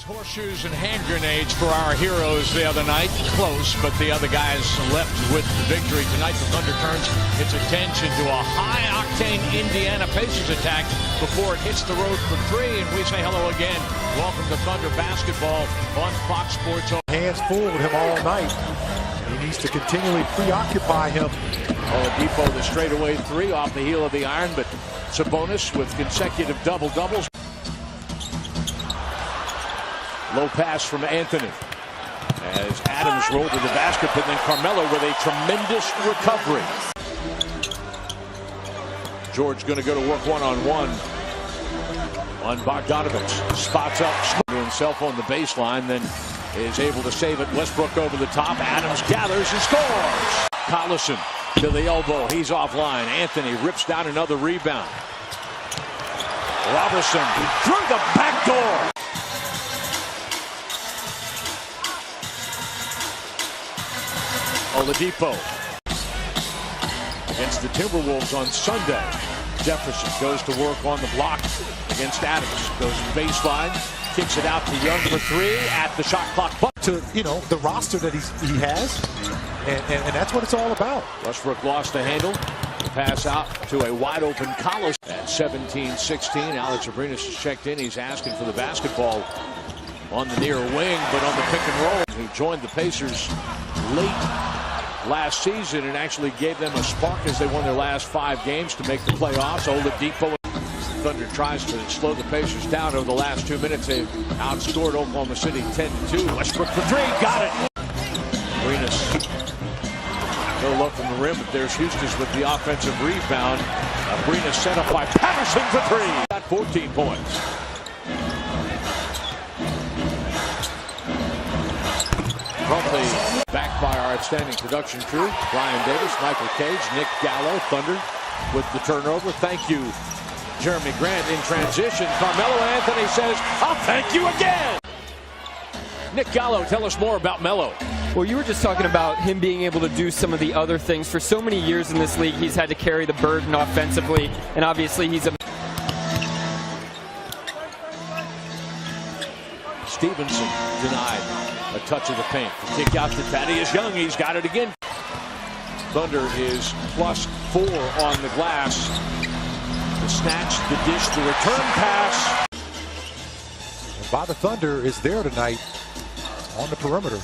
Horseshoes and hand grenades for our heroes the other night. Close, but the other guys left with the victory. Tonight the Thunder turns its attention to a high-octane Indiana Pacers attack before it hits the road for three. And we say hello again. Welcome to Thunder basketball on Fox Sports. Hands full with him all night. He needs to continually preoccupy him. Oladipo, the straightaway three off the heel of the iron, but Sabonis with consecutive double-doubles. Low pass from Anthony as Adams rolled to the basket, but then Carmelo with a tremendous recovery. George going to go to work one-on-one on Bogdanovich. Spots up himself on the baseline, then is able to save it. Westbrook over the top. Adams gathers and scores. Collison to the elbow. He's offline. Anthony rips down another rebound. Robertson through the back door. Oladipo against the Timberwolves on Sunday. Jefferson goes to work on the block against Adams. Goes baseline, kicks it out to Young for three at the shot clock. To, the roster that he has, and that's what it's all about. Westbrook lost the handle. The pass out to a wide open Collins. At 17-16, Alex Abrines is checked in. He's asking for the basketball on the near wing, but on the pick and roll. He joined the Pacers late last season and actually gave them a spark as they won their last 5 games to make the playoffs. Oladipo. Thunder tries to slow the Pacers down over the last 2 minutes. They've outscored Oklahoma City 10-2. Westbrook for three, got it. Arenas. No look from the rim, but there's Houston's with the offensive rebound. Arenas set up by Patterson for three. Got 14 points. Promptly backed by our outstanding production crew. Brian Davis, Michael Cage, Nick Gallo, Thunder with the turnover. Thank you, Jeremy Grant in transition. Carmelo Anthony says, I'll thank you again. Nick Gallo, tell us more about Melo. Well, you were just talking about him being able to do some of the other things. For so many years in this league, he's had to carry the burden offensively, and obviously he's a... Stevenson denied a touch of the paint. The kick out to Thaddeus Young. He's got it again. Thunder is +4 on the glass. The snatch, the dish, the return pass. And by the Thunder is there tonight on the perimeter.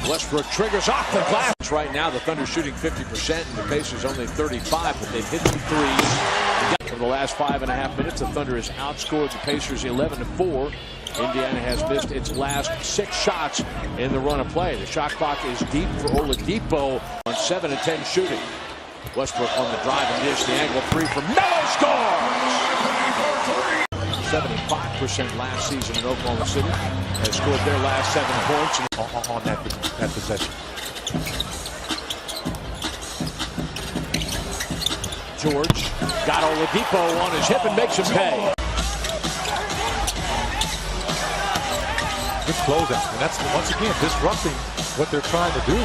Westbrook triggers off the glass. Right now, the Thunder shooting 50%, and the Pacers only 35, but they've hit some threes. For the last 5.5 minutes, the Thunder has outscored the Pacers 11-4. Indiana has missed its last 6 shots in the run of play. The shot clock is deep for Oladipo on 7-10 shooting. Westbrook on the drive and dish. The angle three from Melo scores! 75% last season in Oklahoma City. Has scored their last 7 points on that possession. George got Oladipo on his hip and makes him pay. Good closeout, and that's once again disrupting what they're trying to do.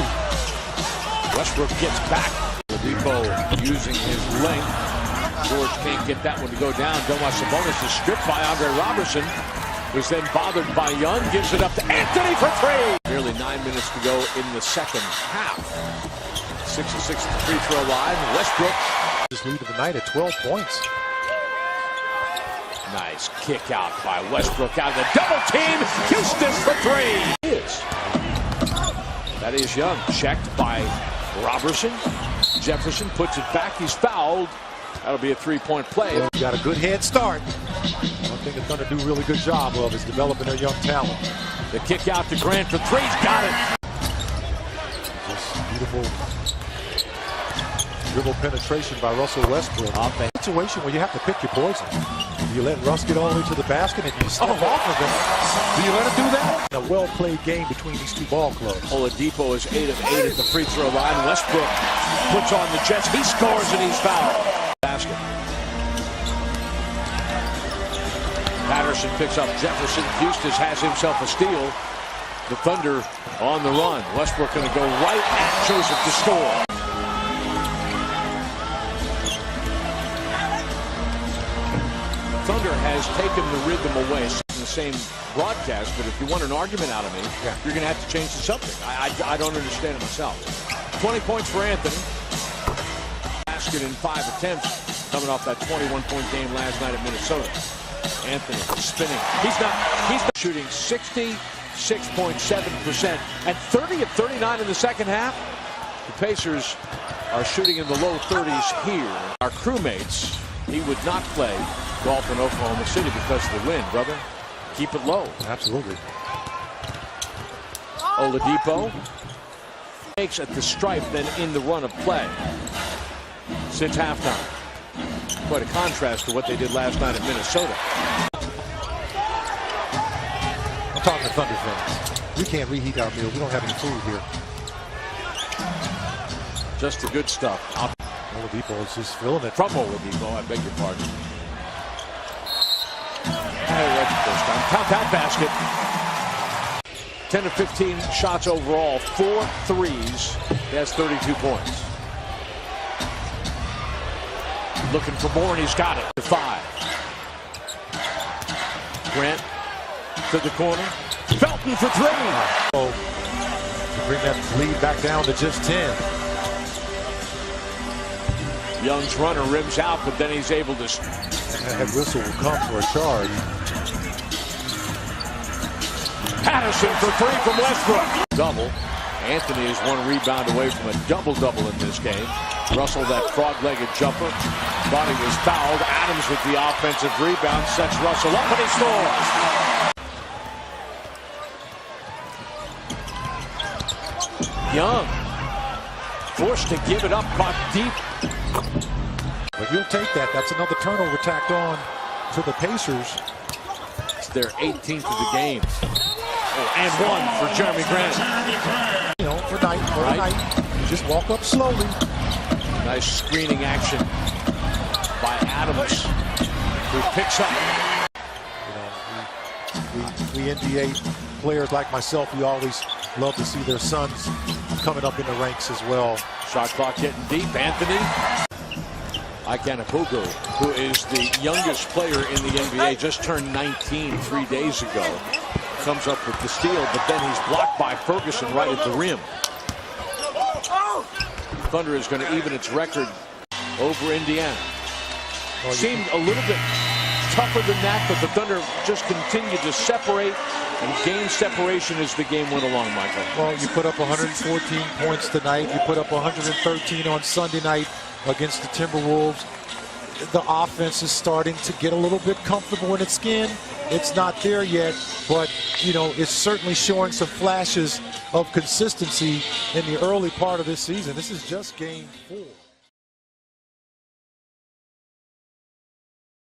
Westbrook gets back. Oladipo using his length. George can't get that one to go down. Domas Sabonis is stripped by Andre Robertson, who's then bothered by Young. Gives it up to Anthony for three. Nearly 9 minutes to go in the second half. 6-6 at the free throw line. Westbrook. His lead of the night at 12 points. Nice kick out by Westbrook out of the double team. Houston for three. That is Young. Checked by Robertson. Jefferson puts it back. He's fouled. That'll be a 3-point play. Got a good head start. One thing the Thunder do a really good job of is developing their young talent. The kick out to Grant for three. He's got it. Just beautiful dribble penetration by Russell Westbrook. Situation where you have to pick your poison. Do you let Russ get all the way to the basket and you step off of him? Do you let him do that? A well-played game between these two ball clubs. Oladipo is 8 of 8 at the free throw line. Westbrook puts on the chest. He scores and he's fouled. Basket. Patterson picks up Jefferson. Houston has himself a steal. The Thunder on the run. Westbrook going to go right at Joseph to score. Thunder has taken the rhythm away. It's in the same broadcast, but if you want an argument out of me, you're going to have to change the subject. I don't understand it myself. 20 points for Anthony. Basket in 5 attempts, coming off that 21-point game last night at Minnesota. Anthony spinning. He's not shooting 66.7% and 30 of 39 in the second half. The Pacers are shooting in the low 30s here. Our crewmates, he would not play golf in Oklahoma City because of the wind, brother. Keep it low. Absolutely. Oladipo makes at the stripe, then in the run of play since halftime. Quite a contrast to what they did last night in Minnesota. I'm talking to Thunder fans. We can't reheat our meal. We don't have any food here. Just the good stuff. Oladipo is just filling it. From Oladipo, I beg your pardon. Count that basket. 10 of 15 shots overall, 4 threes. He has 32 points. Looking for more, and he's got it. 5. Grant to the corner. Felton for 3. To bring that lead back down to just 10. Young's runner rims out, but then he's able to. That whistle will come for a charge. Patterson for 3 from Westbrook. Double. Anthony is 1 rebound away from a double-double in this game. Russell, that frog-legged jumper. Thought he was fouled. Adams with the offensive rebound. Sets Russell up, and he scores. Young. Forced to give it up. Caught deep. But you'll take that. That's another turnover tacked on to the Pacers. It's their 18th of the game. Oh, and 1 for Jeremy Grant. You know, for night. You just walk up slowly. Nice screening action by Adams, who picks up. You know, we NBA players like myself, we always love to see their sons coming up in the ranks as well. Shot clock getting deep. Anthony. Ikanapuku, who is the youngest player in the NBA, just turned 19 3 days ago. Comes up with the steal, but then he's blocked by Ferguson right at the rim. Thunder is going to even its record over Indiana. Seemed a little bit tougher than that, but the Thunder just continued to separate and gain separation as the game went along, Michael. Well, you put up 114 points tonight. You put up 113 on Sunday night against the Timberwolves. The offense is starting to get a little bit comfortable in its skin. It's not there yet, but, you know, it's certainly showing some flashes of consistency in the early part of this season. This is just game 4.